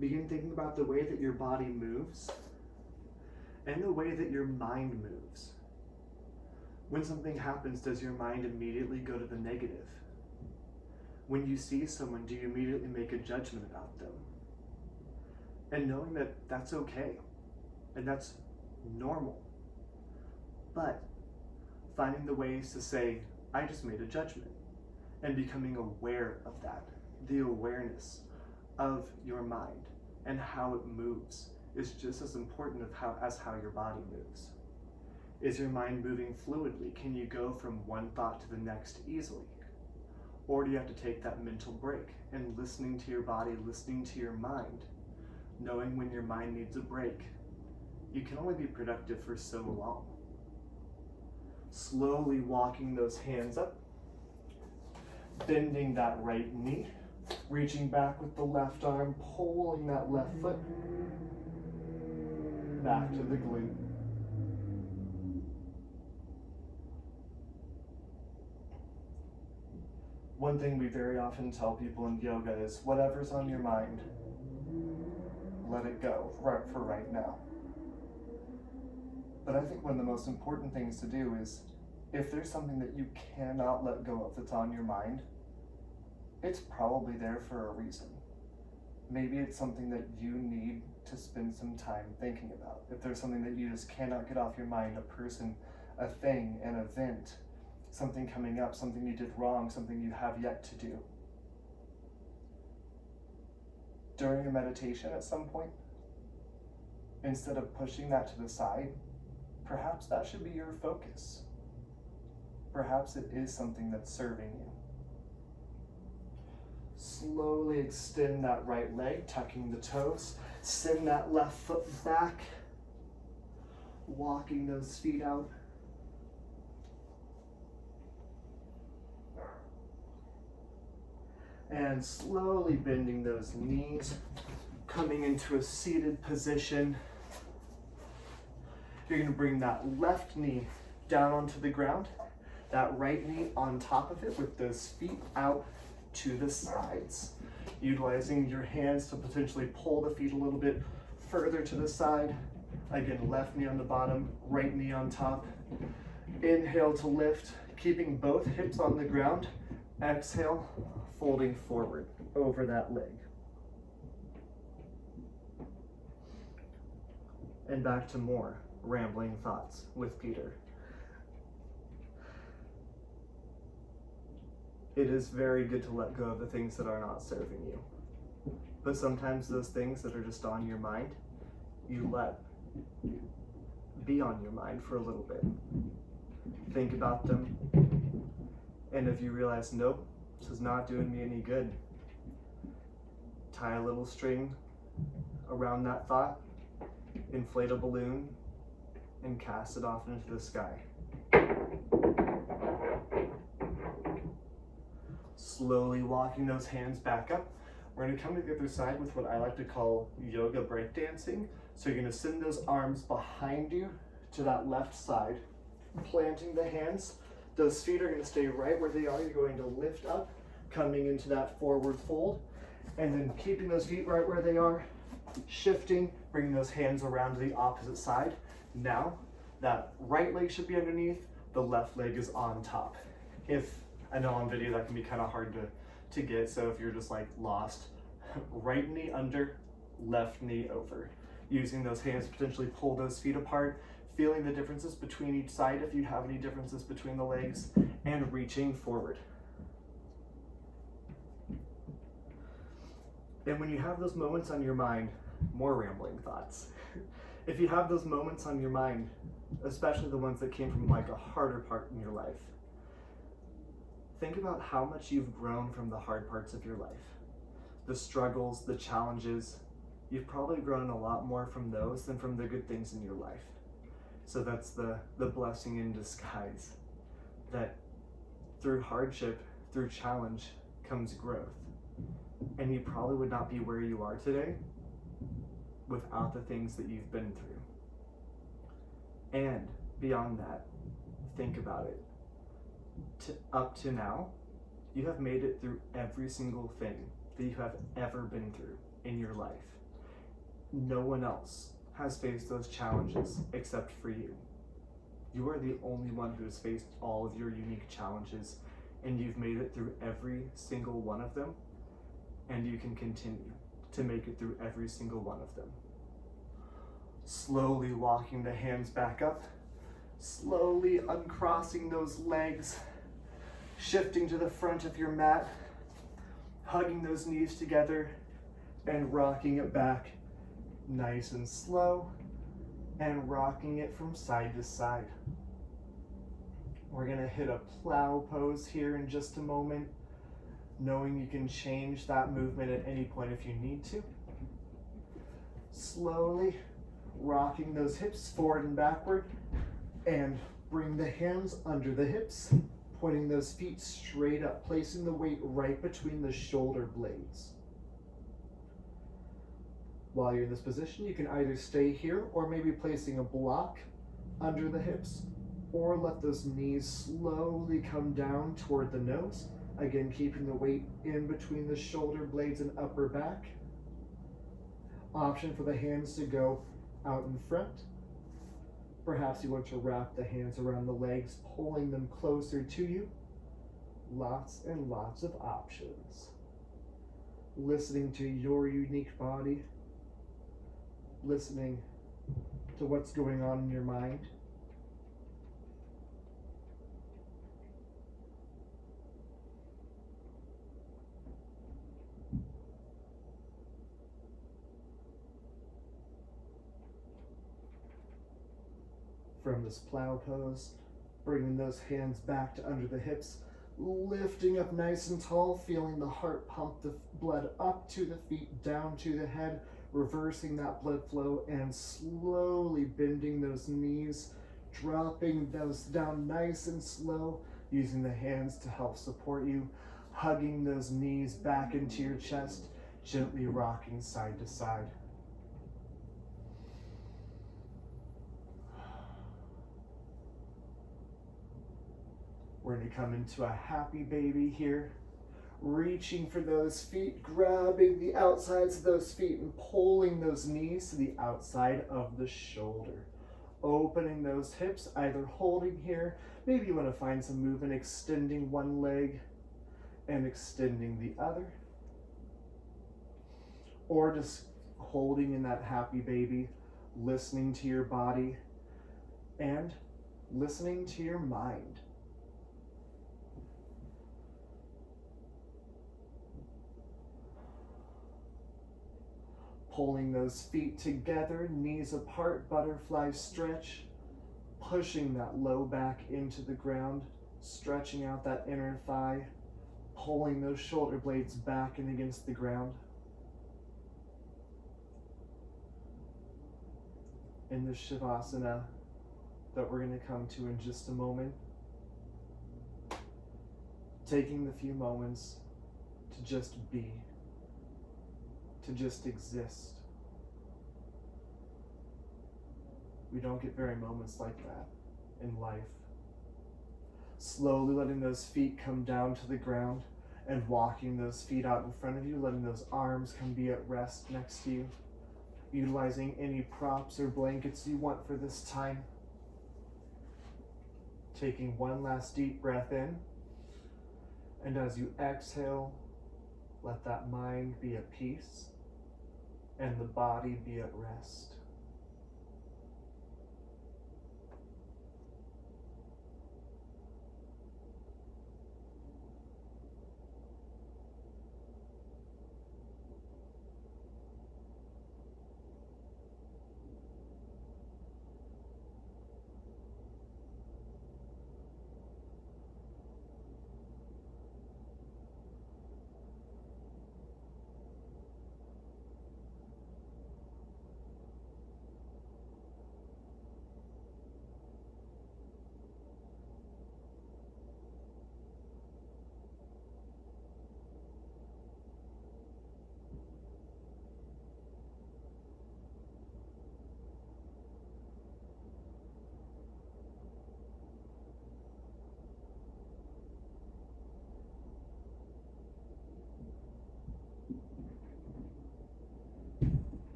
Begin thinking about the way that your body moves and the way that your mind moves. When something happens, does your mind immediately go to the negative? When you see someone, do you immediately make a judgment about them? And knowing that that's okay and that's normal. But finding the ways to say, I just made a judgment, and becoming aware of that, the awareness of your mind and how it moves is just as important as how your body moves. Is your mind moving fluidly? Can you go from one thought to the next easily? Or do you have to take that mental break and listening to your body, listening to your mind, knowing when your mind needs a break? You can only be productive for so long. Slowly walking those hands up, bending that right knee, reaching back with the left arm, pulling that left foot back to the glute. One thing we very often tell people in yoga is whatever's on your mind, let it go for right now. But I think one of the most important things to do is, if there's something that you cannot let go of that's on your mind, it's probably there for a reason. Maybe it's something that you need to spend some time thinking about. If there's something that you just cannot get off your mind, a person, a thing, an event, something coming up, something you did wrong, something you have yet to do. During a meditation at some point, instead of pushing that to the side, perhaps that should be your focus. Perhaps it is something that's serving you. Slowly extend that right leg, tucking the toes. Send that left foot back, walking those feet out. And slowly bending those knees, coming into a seated position. You're going to bring that left knee down onto the ground, that right knee on top of it with those feet out to the sides. Utilizing your hands to potentially pull the feet a little bit further to the side. Again, left knee on the bottom, right knee on top. Inhale to lift, keeping both hips on the ground. Exhale, folding forward over that leg. And back to more rambling thoughts with Peter. It is very good to let go of the things that are not serving you. But sometimes those things that are just on your mind, you let be on your mind for a little bit. Think about them. And if you realize, nope, this is not doing me any good, tie a little string around that thought, inflate a balloon, and cast it off into the sky. Slowly walking those hands back up. We're going to come to the other side with what I like to call yoga breakdancing. So you're going to send those arms behind you to that left side, planting the hands. Those feet are going to stay right where they are. You're going to lift up, coming into that forward fold, and then keeping those feet right where they are, shifting, bringing those hands around to the opposite side. Now, that right leg should be underneath, the left leg is on top. I know on video that can be kind of hard to get, so if you're just like lost, right knee under, left knee over. Using those hands to potentially pull those feet apart, feeling the differences between each side if you have any differences between the legs, and reaching forward. And when you have those moments on your mind, more rambling thoughts. If you have those moments on your mind, especially the ones that came from like a harder part in your life, think about how much you've grown from the hard parts of your life. The struggles, the challenges, you've probably grown a lot more from those than from the good things in your life. So that's the blessing in disguise, that through hardship, through challenge comes growth. And you probably would not be where you are today without the things that you've been through. And beyond that, think about it. Up to now, you have made it through every single thing that you have ever been through in your life. No one else has faced those challenges except for you. You are the only one who has faced all of your unique challenges, and you've made it through every single one of them, and you can continue to make it through every single one of them. Slowly walking the hands back up, slowly uncrossing those legs, shifting to the front of your mat, hugging those knees together and rocking it back nice and slow, and rocking it from side to side. We're gonna hit a plow pose here in just a moment, knowing you can change that movement at any point if you need to. Slowly rocking those hips forward and backward, and bring the hands under the hips, pointing those feet straight up, placing the weight right between the shoulder blades. While you're in this position, you can either stay here or maybe placing a block under the hips, or let those knees slowly come down toward the nose. Again, keeping the weight in between the shoulder blades and upper back. Option for the hands to go out in front. Perhaps you want to wrap the hands around the legs, pulling them closer to you. Lots and lots of options. Listening to your unique body, listening to what's going on in your mind. From this plow pose, bringing those hands back to under the hips, lifting up nice and tall, feeling the heart pump the blood up to the feet, down to the head, reversing that blood flow, and slowly bending those knees, dropping those down nice and slow, using the hands to help support you, hugging those knees back into your chest, gently rocking side to side. We're going to come into a happy baby here, reaching for those feet, grabbing the outsides of those feet and pulling those knees to the outside of the shoulder. Opening those hips, either holding here, maybe you want to find some movement, extending one leg and extending the other. Or just holding in that happy baby, listening to your body and listening to your mind. Pulling those feet together, knees apart, butterfly stretch, pushing that low back into the ground, stretching out that inner thigh, pulling those shoulder blades back and against the ground. In the Shavasana that we're going to come to in just a moment, taking the few moments to just be, to just exist. We don't get very moments like that in life. Slowly letting those feet come down to the ground and walking those feet out in front of you, letting those arms come be at rest next to you, utilizing any props or blankets you want for this time. Taking one last deep breath in, and as you exhale, let that mind be at peace and the body be at rest.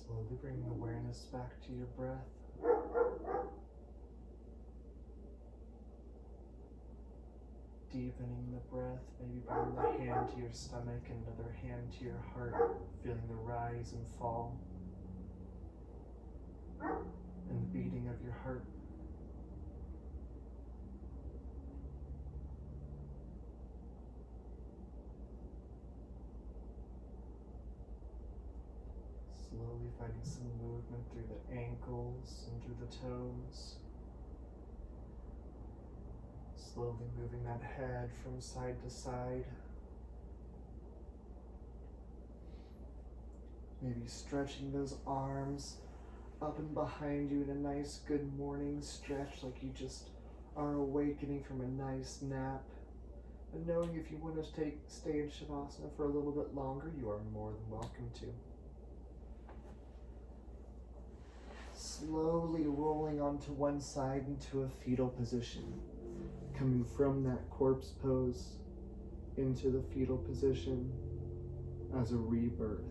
Slowly bringing awareness back to your breath. Deepening the breath, maybe bringing the hand to your stomach and another hand to your heart, feeling the rise and fall and the beating of your heart. Slowly finding some movement through the ankles and through the toes. Slowly moving that head from side to side. Maybe stretching those arms up and behind you in a nice good morning stretch, like you just are awakening from a nice nap. And knowing if you want to stay in Shavasana for a little bit longer, you are more than welcome to. Slowly rolling onto one side into a fetal position. Coming from that corpse pose into the fetal position as a rebirth.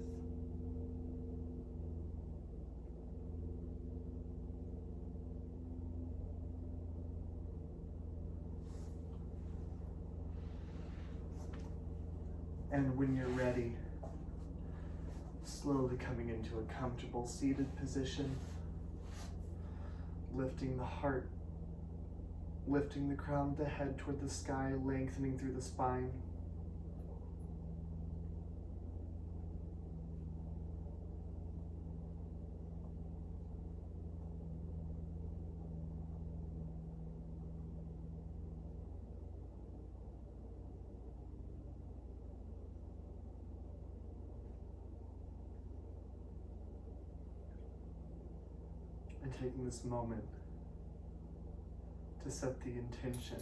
And when you're ready, slowly coming into a comfortable seated position, lifting the heart, lifting the crown of the head toward the sky, lengthening through the spine. And taking this moment to set the intention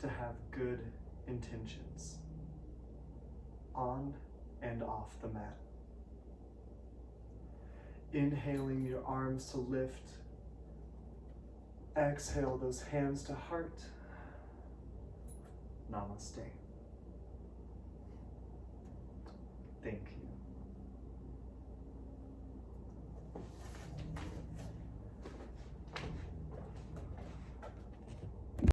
to have good intentions on and off the mat. Inhaling your arms to lift. Exhale those hands to heart. Namaste. Thank you.